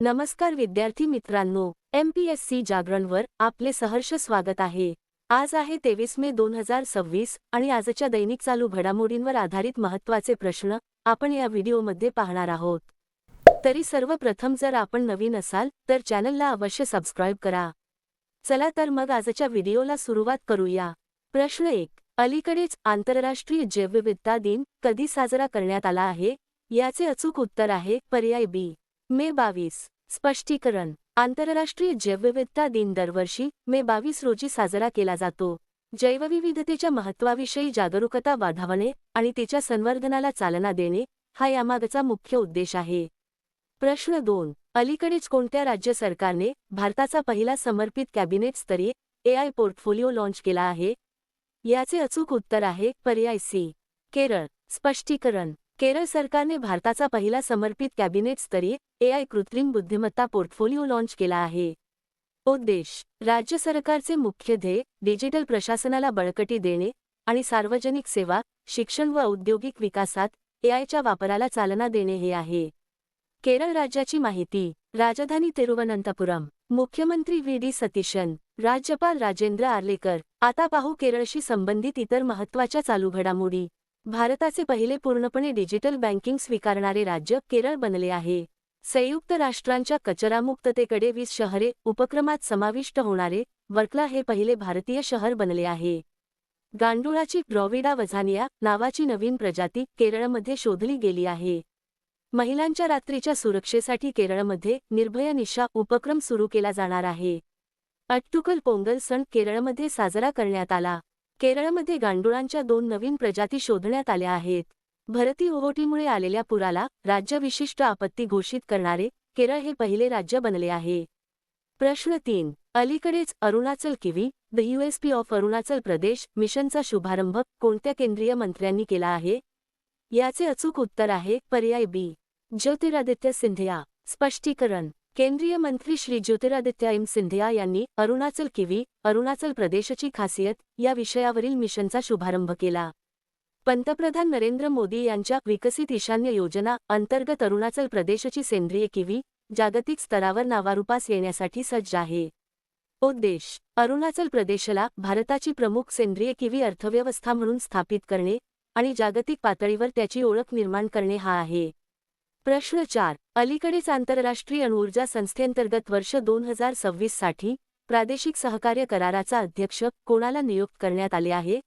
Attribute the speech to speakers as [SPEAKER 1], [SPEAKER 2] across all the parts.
[SPEAKER 1] नमस्कार विद्यार्थी मित्रांनो, MPSC जागरणवर आपले सहर्ष स्वागत आहे। आज आहे 23 मे 2026 आणि आजच्या दैनिक चालू घडामोडींवर आधारित महत्त्वाचे प्रश्न आपण या व्हिडिओमध्ये पाहणार आहोत। तरी सर्वप्रथम जर आपण नवीन असाल तर चॅनलला अवश्य सबस्क्राइब करा। चला तर मग आजच्या व्हिडिओला सुरुवात करूया। प्रश्न 1. अलीकडेच आंतरराष्ट्रीय जैवविविधता दिन कधी साजरा करण्यात आला आहे? याचे अचूक उत्तर आहे पर्याय बी, मे 22। स्पष्टीकरण: आंतरराष्ट्रीय जैवविविधता दिन दरवर्षी मे 22 रोजी साजरा केला जातो। जैवविविधतेच्या महत्त्वाविषयी जागरूकता वाढवणे आणि तिच्या संवर्धनाला चालना देणे हा यामागचा मुख्य उद्देश आहे। प्रश्न 2. अलीकडेच कोणत्या राज्य सरकारने भारताचा पहिला समर्पित कॅबिनेट स्तरीय AI पोर्टफोलिओ लॉन्च केला आहे? याचे अचूक उत्तर आहे पर्याय सी, केरळ। स्पष्टीकरण: केरळ सरकारने भारताचा पहिला समर्पित कॅबिनेट स्तरीय AI कृत्रिम बुद्धिमत्ता पोर्टफोलिओ लॉन्च केला आहे। उद्देश: राज्य सरकारचे मुख्य ध्येय डिजिटल प्रशासनाला बळकटी देणे आणि सार्वजनिक सेवा, शिक्षण व औद्योगिक विकासात AIच्या वापराला चालना देणे हे आहे। केरळ राज्याची माहिती: राजधानी तिरुवनंतपुरम, मुख्यमंत्री VD सतीशन, राज्यपाल राजेंद्र आर्लेकर। आता पाहू केरळशी संबंधित इतर महत्त्वाच्या चालू घडामोडी। भारताचे पहिले पूर्णपणे डिजिटल बँकिंग स्वीकारणारे राज्य केरळ बनले आहे। संयुक्त राष्ट्रांच्या कचरामुक्ततेकडे 20 शहरे उपक्रमात समाविष्ट होणारे वर्कला हे पहिले भारतीय शहर बनले आहे। गांडुळाची ड्रॉविडा वझानिया नावाची नवीन प्रजाती केरळमध्ये शोधली गेली आहे। महिलांच्या रात्रीच्या सुरक्षेसाठी केरळमध्ये निर्भया निशा उपक्रम सुरू केला जाणार आहे। अट्टुकल पोंगल सण केरळमध्ये साजरा करण्यात आला। केरळमध्ये गांडुळांच्या 2 नवीन प्रजाती शोधण्यात आल्या आहेत। भरती ओहोटीमुळे आलेल्या पुराला राज्यविशिष्ट आपत्ती घोषित करणारे केरळ हे पहिले राज्य बनले आहे। प्रश्न 3. अलीकडेच Arunachal kiwi the USP of Arunachal Pradesh मिशनचा शुभारंभ कोणत्या केंद्रीय मंत्र्यांनी केला आहे? याचे अचूक उत्तर आहे पर्याय बी, ज्योतिरादित्य सिंधिया। स्पष्टीकरण: केंद्रीय मंत्री श्री ज्योतिरादित्य सिंधिया यांनी अरुणाचल किवी अरुणाचल प्रदेशची खासियत या विषयावरील मिशनचा शुभारंभ केला। पंतप्रधान नरेंद्र मोदी यांच्या विकसित ईशान्य योजना अंतर्गत अरुणाचल प्रदेशची सेंद्रिय किवी जागतिक स्तरावर नावारूपास येण्यासाठी सज्ज आहे। उद्देश: अरुणाचल प्रदेशला भारताची प्रमुख सेंद्रिय किवी अर्थव्यवस्था म्हणून स्थापित करणे आणि जागतिक पातळीवर त्याची ओळख निर्माण करणे हा आहे। प्रश्न 4. अलीकडेच आंतरराष्ट्रीय अणुऊर्जा संस्थेअंतर्गत वर्ष 2026 साठी प्रादेशिक सहकार्य कराराचा अध्यक्ष कोणाला नियुक्त करण्यात आले आहे?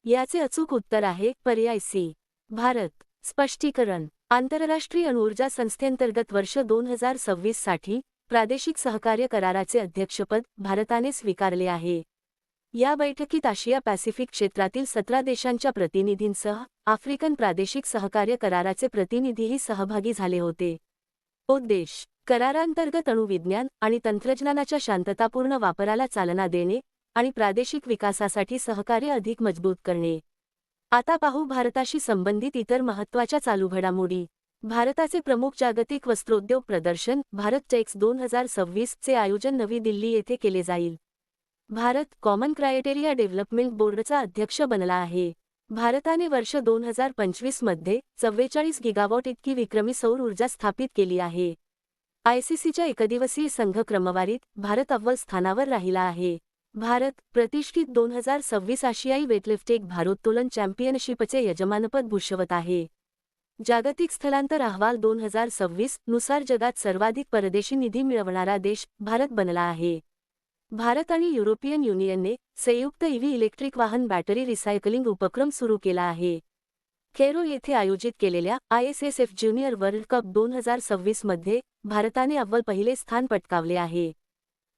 [SPEAKER 1] याचे अचूक उत्तर आहे पर्याय सी, भारत। स्पष्टीकरण: आंतरराष्ट्रीय अणुऊर्जा संस्थेअंतर्गत वर्ष 2026 साठी प्रादेशिक सहकार्य कराराचे अध्यक्षपद भारताने स्वीकारले आहे। या बैठकीत आशिया पॅसिफिक क्षेत्रातील 17 देशांच्या प्रतिनिधींसह आफ्रिकन प्रादेशिक सहकार्य कराराचे प्रतिनिधीही सहभागी झाले होते। उद्देश: करारांतर्गत अणुविज्ञान आणि तंत्रज्ञानाच्या शांततापूर्ण वापराला चालना देणे आणि प्रादेशिक विकासासाठी सहकार्य अधिक मजबूत करणे। आता पाहू भारताशी संबंधित इतर महत्त्वाच्या चालू घडामोडी। भारताचे प्रमुख जागतिक वस्त्रोद्योग प्रदर्शन भारत टेक्स 2026 चे आयोजन नवी दिल्ली येथे केले जाईल। भारत कॉमन क्रायटेरिया डेव्हलपमेंट बोर्डचा अध्यक्ष बनला आहे। भारताने वर्ष 2025 मध्ये 44 गिगावॉट इतकी विक्रमी सौर ऊर्जा स्थापित केली आहे। ICCच्या एकदिवसीय संघ क्रमवारीत भारत अव्वल स्थानावर राहिला आहे। भारत प्रतिष्ठित 2026 आशियाई वेटलिफ्टिंग भारोत्तोलन चॅम्पियनशिपचे यजमानपद भूषवत आहे। जागतिक स्थलांतर अहवाल 2026 नुसार जगात सर्वाधिक परदेशी निधी मिळवणारा देश भारत बनला आहे। भारत आणि युरोपियन युनियनने संयुक्त EV इलेक्ट्रिक वाहन बॅटरी रिसायकलिंग उपक्रम सुरू केला आहे। कैरो येथे आयोजित केलेल्या ISSF ज्युनियर वर्ल्ड कप 2026 मध्ये भारताने अव्वल पहिले स्थान पटकावले आहे।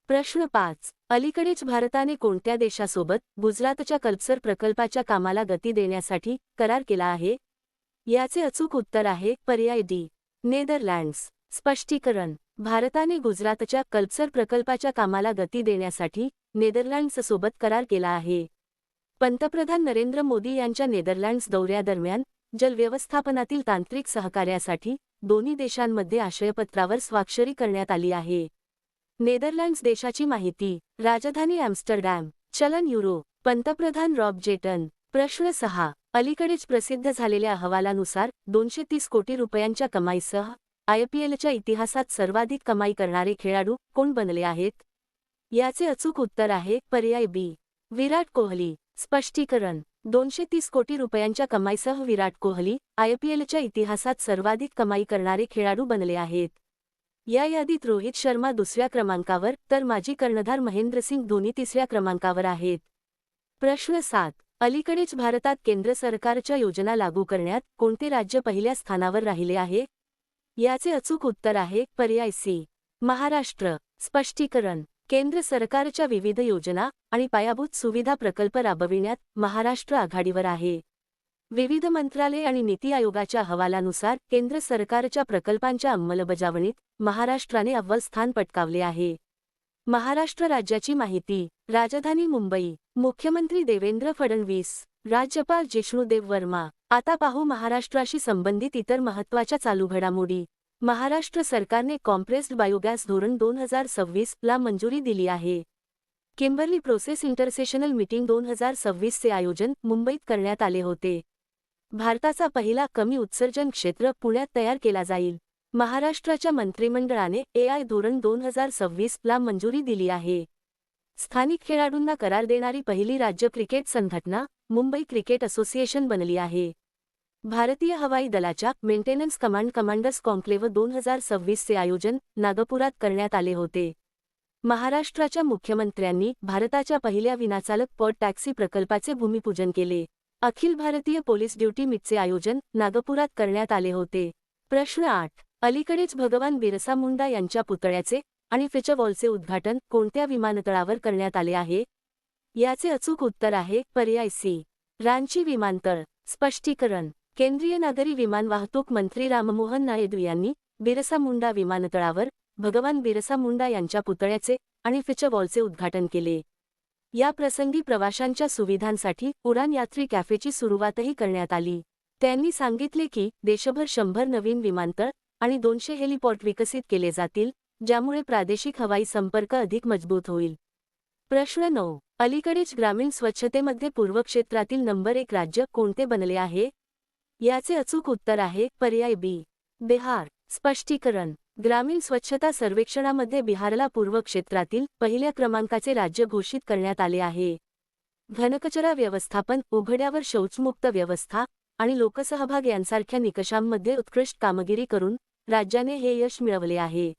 [SPEAKER 1] प्रश्न 5. अलीकडेच भारताने कोणत्या देशासोबत गुजरातच्या कल्पसर प्रकल्पाच्या कामाला गती देण्यासाठी करार केला आहे? याचे अचूक उत्तर आहे पर्याय डी, नेदरलँड्स। स्पष्टीकरण: भारताने गुजरातच्या कल्पसर प्रकल्पाच्या कामाला गती देण्यासाठी नेदरलँड्ससोबत करार केला आहे। पंतप्रधान नरेंद्र मोदी यांच्या नेदरलँड्स दौऱ्यादरम्यान जल व्यवस्थापनातील तांत्रिक सहकार्यासाठी दोन्ही देशांमध्ये आशयपत्रावर स्वाक्षरी करण्यात आली आहे। नेदरलँड्स देशाची माहिती: राजधानी ॲम्स्टरडॅम, चलन युरो, पंतप्रधान रॉब जेटन। प्रश्न 6. अलीकडेच प्रसिद्ध झालेल्या अहवालानुसार 230 कोटी रुपयांच्या कमाईसह IPLच्या इतिहासात सर्वाधिक कमाई करणारे खेळाडू कोण बनले आहेत? याचे अचूक उत्तर आहे पर्याय बी, विराट कोहली. स्पष्टीकरण: 230 कोटी रुपयांच्या कमाईसह विराट कोहली IPLच्या इतिहासात सर्वाधिक कमाई करणारे खेळाडू बनले आहेत. या यादीत रोहित शर्मा दुसऱ्या क्रमांकावर तर माजी कर्णधार महेंद्रसिंग धोनी तिसऱ्या क्रमांकावर आहेत. प्रश्न 7. अलीकडेच भारतात केंद्र सरकारच्या योजना लागू करण्यात कोणते राज्य पहिल्या स्थानावर राहिले आहे? याचे अचूक उत्तर आहे पर्याय सी, महाराष्ट्र. स्पष्टीकरण: केंद्र सरकारच्या विविध योजना आणि पायाभूत सुविधा प्रकल्प राबविण्यात महाराष्ट्र आघाडीवर आहे. विविध मंत्रालय आणि नीती आयोगाच्या अहवालानुसार केंद्र सरकारच्या प्रकल्पांच्या अंमलबजावणीत महाराष्ट्राने अव्वल स्थान पटकावले आहे. महाराष्ट्र राज्याची माहिती: राजधानी मुंबई, मुख्यमंत्री देवेंद्र फडणवीस, राज्यपाल जिष्णुदेव वर्मा. आता पाहू महाराष्ट्राशी संबंधित इतर महत्त्वाच्या चालू घडामोडी. महाराष्ट्र सरकारने कॉम्प्रेस्ड बायोगॅस धोरण 2026 ला मंजुरी दिली आहे. किंबर्ली प्रोसेस इंटरसेशनल मीटिंग 2026 चे आयोजन मुंबईत करण्यात आले होते. भारताचा पहिला कमी उत्सर्जन क्षेत्र पुण्यात तयार केला जाईल. महाराष्ट्राच्या मंत्रिमंडळाने AI धोरण 2026 ला मंजुरी दिली आहे. स्थानिक खेळाडूंना करार देणारी पहिली राज्य क्रिकेट संघटना मुंबई क्रिकेट असोसिएशन बनली आहे. भारतीय हवाई दलाच्या मेंटेनन्स कमांड कमांडर्स कॉन्क्लेव्ह 2026 चे आयोजन नागपुरात करण्यात आले होते. महाराष्ट्राच्या मुख्यमंत्र्यांनी भारताच्या पहिल्या विनाचालक पॉड टॅक्सी प्रकल्पाचे भूमिपूजन केले. अखिल भारतीय पोलीस ड्युटी मीटचे आयोजन नागपुरात करण्यात आले होते. प्रश्न 8. अलीकडेच भगवान बिरसा मुंडा यांच्या पुतळ्याचे आणि फीचर वॉलचे उद्घाटन कोणत्या विमानतळावर करण्यात आले आहे? याचे अचूक उत्तर आहे पर्याय सी, रांची विमानतळ. स्पष्टीकरण: केंद्रीय नागरी विमान वाहतूक मंत्री राममोहन नायडू यांनी बिरसा मुंडा विमानतळावर भगवान बिरसा मुंडा यांच्या पुतळ्याचे आणि फीचर वॉलचे उद्घाटन केले. या प्रसंगी प्रवाशांच्या सुविधांसाठी उडान यात्री कॅफेची सुरुवातही करण्यात आली. त्यांनी सांगितले की देशभर 100 नवीन विमानतळ आणि 200 हेलिपॉड विकसित केले जातील, ज्यामुळे प्रादेशिक हवाई संपर्क अधिक मजबूत होईल. प्रश्न 9. अलीकडेच ग्रामीण स्वच्छतेमध्ये पूर्व क्षेत्रातील नंबर 1 राज्य कोणते बनले आहे? याचे अचूक उत्तर आहे पर्याय बी, बिहार. स्पष्टीकरण: ग्रामीण स्वच्छता सर्वेक्षणामध्ये बिहारला पूर्व क्षेत्रातील पहिल्या क्रमांकाचे राज्य घोषित करण्यात आले आहे. घनकचरा व्यवस्थापन, उघड्यावर शौचमुक्त व्यवस्था आणि लोकसहभाग यांसारख्या निकषांमध्ये उत्कृष्ट कामगिरी करून राज्याने हे यश मिळवले आहे.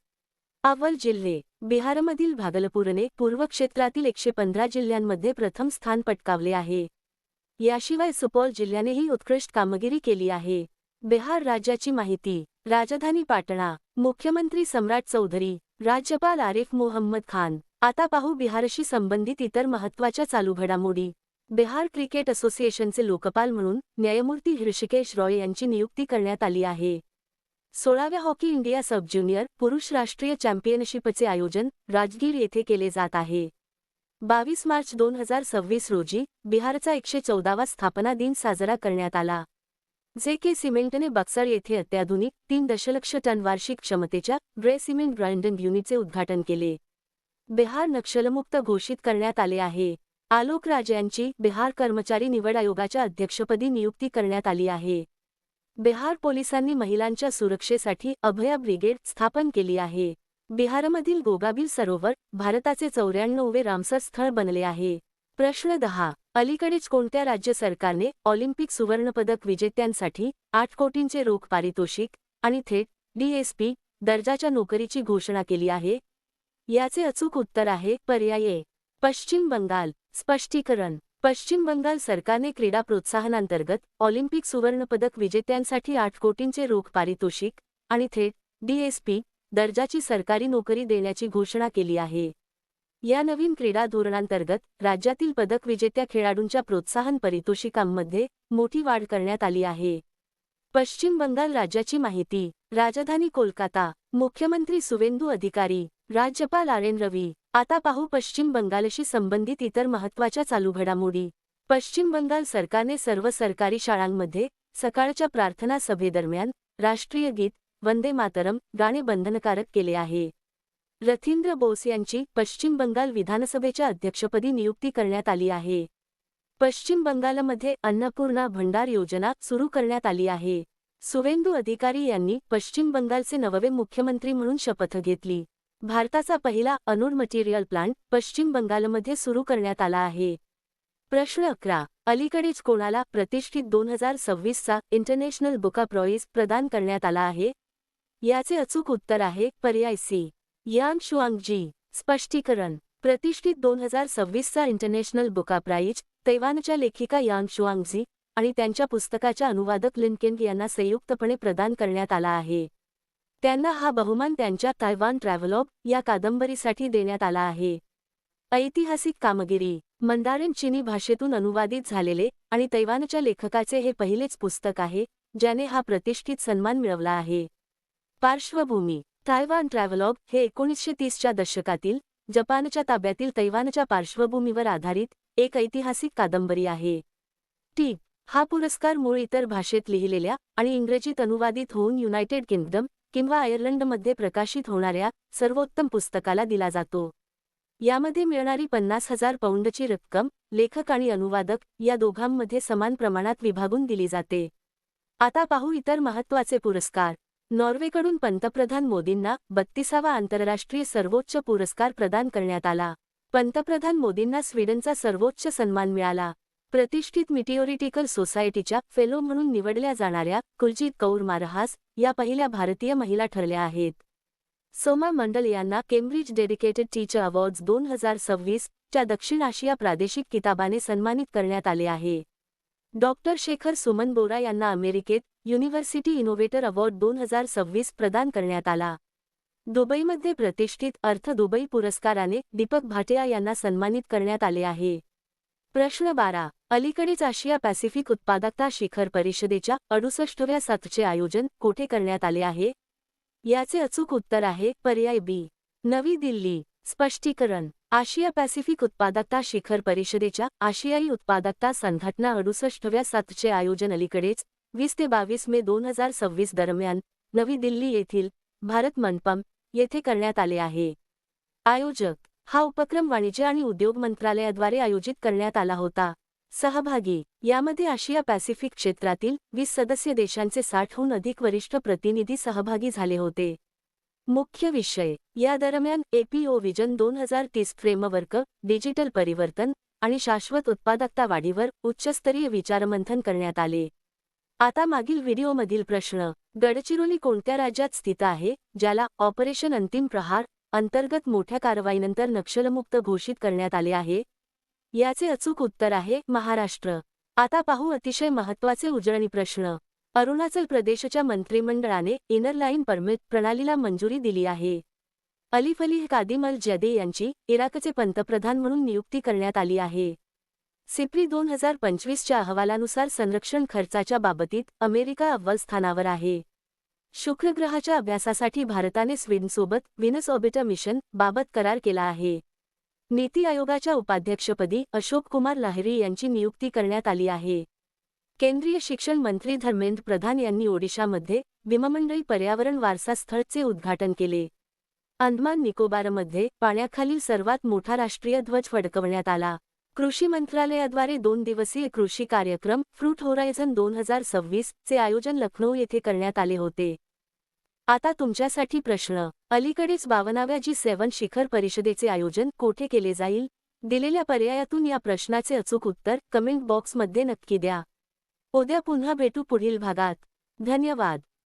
[SPEAKER 1] अव्वल जिल्हे: बिहारमधील भागलपूरने पूर्व क्षेत्रातील 115 जिल्ह्यांमध्ये प्रथम स्थान पटकावले आहे. याशिवाय सुपौल जिल्ह्यानेही उत्कृष्ट कामगिरी केली आहे. बिहार राज्याची माहिती: राजधानी पाटणा, मुख्यमंत्री सम्राट चौधरी, राज्यपाल आरिफ मोहम्मद खान. आता पाहू बिहारशी संबंधित इतर महत्त्वाच्या चालू घडामोडी. बिहार क्रिकेट असोसिएशनचे लोकपाल म्हणून न्यायमूर्ती हृषिकेश रॉय यांची नियुक्ती करण्यात आली आहे. 16व्या हॉकी इंडिया सब ज्युनियर पुरुष राष्ट्रीय चॅम्पियनशिपचे आयोजन राजगीर येथे केले जात आहे. 22 मार्च 2026 रोजी बिहारचा 114वा स्थापना दिन साजरा करण्यात आला. जे.के. सिमेंटने बक्सर येथे अत्याधुनिक 3 दशलक्ष टन वार्षिक क्षमतेच्या ग्रे सिमेंट ग्राइंडिंग युनिटचे उद्घाटन केले. बिहार नक्षलमुक्त घोषित करण्यात आले आहे. आलोक राज यांची बिहार कर्मचारी निवड आयोगाच्या अध्यक्षपदी नियुक्ती करण्यात आली आहे. बिहार पोलिसांनी महिलांच्या सुरक्षेसाठी अभया ब्रिगेड स्थापन केली आहे. बिहारमधील गोगाबिल सरोवर भारताचे 94वे रामसर स्थळ बनले आहे. प्रश्न 10. अलीकडेच कोणत्या राज्य सरकारने ऑलिम्पिक सुवर्णपदक विजेत्यांसाठी 8 कोटींचे रोख पारितोषिक आणि थेट DSP दर्जाच्या नोकरीची घोषणा केली आहे? याचे अचूक उत्तर आहे पर्याय ए, पश्चिम बंगाल. स्पष्टीकरण: पश्चिम बंगाल सरकारने क्रीडा प्रोत्साहनांतर्गत ऑलिम्पिक सुवर्णपदक विजेत्यांसाठी 8 कोटींचे रोख पारितोषिक आणि थेट DSP दर्जाची सरकारी नोकरी देण्याची घोषणा केली आहे. या नवीन क्रीडा धोरणांतर्गत राज्यातील पदक विजेत्या खेळाडूंच्या प्रोत्साहन पारितोषिकांमध्ये मोठी वाढ करण्यात आली आहे. पश्चिम बंगाल राज्याची माहिती: राजधानी कोलकाता, मुख्यमंत्री सुवेंदू अधिकारी, राज्यपाल RN रवी. आता पाहू पश्चिम बंगालशी संबंधित इतर महत्त्वाच्या चालू घडामोडी. पश्चिम बंगाल सरकारने सर्व सरकारी शाळांमध्ये सकाळच्या प्रार्थना सभेदरम्यान राष्ट्रीय गीत वंदे मातरम गाणे बंधनकारक केले आहे. रथींद्र बोस यांची पश्चिम बंगाल विधानसभेच्या अध्यक्षपदी नियुक्ती करण्यात आली आहे. पश्चिम बंगालमध्ये अन्नपूर्णा भंडार योजना सुरू करण्यात आली आहे. सुवेंदू अधिकारी यांनी पश्चिम बंगालचे नववे मुख्यमंत्री म्हणून शपथ घेतली. भारताचा पहिला अणुऊर्जा मटेरियल प्लांट पश्चिम बंगालमध्ये सुरू करण्यात आला आहे. प्रश्न 11. अलीकडेच कोणाला प्रतिष्ठित 2026 चा इंटरनॅशनल बुक प्राइज प्रदान करण्यात आला आहे? याचे अचूक उत्तर आहे पर्याय सी. यांग शुआंगजी. स्पष्टीकरण. प्रतिष्ठित 2026 चा इंटरनॅशनल बुक प्राइज तैवानच्या लेखिका यांग शुआंगजी आणि त्यांच्या पुस्तकाच्या अनुवादक लिन केंग यांना संयुक्तपणे प्रदान करण्यात आला आहे. त्यांना हा बहुमान त्यांच्या तायवान ट्रॅव्हलॉग या कादंबरीसाठी देण्यात आला आहे. ऐतिहासिक कामगिरी. मंदारिन चिनी भाषेतून अनुवादित झालेले आणि तैवानच्या लेखकाचे हे पहिलेच पुस्तक आहे ज्याने हा प्रतिष्ठित सन्मान मिळवला आहे. पार्श्वभूमी. तायवान ट्रॅव्हलॉग हे 1930 च्या दशकातील जपानच्या ताब्यातील तैवानच्या पार्श्वभूमीवर आधारित एक ऐतिहासिक कादंबरी आहे. टीप. हा पुरस्कार मूळ इतर भाषेत लिहिलेल्या आणि इंग्रजीत अनुवादित होऊन युनायटेड किंगडम किंवा आयर्लंडमध्ये प्रकाशित होणाऱ्या सर्वोत्तम पुस्तकाला दिला जातो. यामध्ये मिळणारी 50,000 पौंडची रक्कम लेखक आणि अनुवादक या दोघांमध्ये समान प्रमाणात विभागून दिली जाते. आता पाहू इतर महत्त्वाचे पुरस्कार. नॉर्वेकडून पंतप्रधान मोदींना 32वा आंतरराष्ट्रीय सर्वोच्च पुरस्कार प्रदान करण्यात आला. पंतप्रधान मोदींना स्वीडनचा सर्वोच्च सन्मान मिळाला. प्रतिष्ठित मिटिओरिटिकल सोसायटीच्या फेलो म्हणून निवडल्या जाणाऱ्या कुलजीत कौर मारहास या पहिल्या भारतीय महिला ठरल्या आहेत. सोमा मंडल यांना केम्ब्रिज डेडिकेटेड टीचर अवॉर्ड्स 2026 च्या दक्षिण आशिया प्रादेशिक किताबाने सन्मानित करण्यात आले आहे. डॉक्टर शेखर सुमन बोरा यांना अमेरिकेत युनिव्हर्सिटी इनोव्हेटर अवॉर्ड 2026 प्रदान करण्यात आला. दुबईमध्ये प्रतिष्ठित अर्थ दुबई पुरस्काराने दीपक भाटिया यांना सन्मानित करण्यात आले आहे. प्रश्न 12. अलीकडेच आशिया पॅसिफिक उत्पादकता शिखर परिषदेच्या 68व्या सत्राचे आयोजन कोठे करण्यात आले आहे? याचे अचूक उत्तर आहे पर्याय बी. नवी दिल्ली. स्पष्टीकरण. आशिया पॅसिफिक उत्पादकता शिखर परिषदेच्या आशियाई उत्पादकता संघटना 68व्या सत्राचे आयोजन अलीकडेच 20 ते 22 मे 2026 दरम्यान नवी दिल्ली येथील भारत मंडपम येथे करण्यात आले आहे. आयोजक. हा उपक्रम वाणिज्य आणि उद्योग मंत्रालयाद्वारे आयोजित करण्यात आला होता. सहभागी. यामध्ये आशिया पॅसिफिक क्षेत्रातील 20 सदस्य देशांचे 60हून अधिक वरिष्ठ प्रतिनिधी सहभागी झाले होते. मुख्य विषय. या दरम्यान APO विजन 2030 फ्रेमवर्क, डिजिटल परिवर्तन आणि शाश्वत उत्पादकता वाढीवर उच्चस्तरीय विचारमंथन करण्यात आले. आता मागील व्हिडिओमधील प्रश्न. गडचिरोली कोणत्या राज्यात स्थित आहे ज्याला ऑपरेशन अंतिम प्रहार अंतर्गत मोठ्या कारवाईनंतर नक्षलमुक्त घोषित करण्यात आले आहे? याचे अचूक उत्तर आहे महाराष्ट्र. आता पाहू अतिशय महत्त्वाचे उजळणी प्रश्न. अरुणाचल प्रदेशच्या मंत्रिमंडळाने इनर लाईन परमिट प्रणालीला मंजुरी दिली आहे. अलिफ अली कादिम अल जदे यांची इराकचे पंतप्रधान म्हणून नियुक्ती करण्यात आली आहे. सिप्री 2025 च्या अहवालानुसार संरक्षण खर्चाच्या बाबतीत अमेरिका अव्वल स्थानावर आहे. शुक्र ग्रहाच्या अभ्यासासाठी भारताने स्वीडनसोबत व्हीनस ऑर्बिटर मिशन बाबत करार केला आहे. नीती आयोगाच्या उपाध्यक्षपदी अशोक कुमार लाहिरी यांची नियुक्ती करण्यात आली आहे. केंद्रीय शिक्षण मंत्री धर्मेंद्र प्रधान यांनी ओडिशामध्ये भीममंडई पर्यावरण वारसा स्थळचे उद्घाटन केले. अंदमान निकोबारमध्ये पाण्याखालील सर्वात मोठा राष्ट्रीय ध्वज फडकवण्यात आला. कृषी मंत्रालयाद्वारे 2 दिवसीय कृषी कार्यक्रम फ्रूट होरायझन 2026 चे आयोजन लखनौ येथे करण्यात आले होते. आता तुमच्यासाठी प्रश्न. अलीकडेच 52व्या G7 शिखर परिषदेचे आयोजन कोठे केले जाईल? दिलेल्या पर्यायातून या प्रश्नाचे अचूक उत्तर कमेंट बॉक्समध्ये नक्की द्या. उद्या पुन्हा भेटू पुढील भागात. धन्यवाद.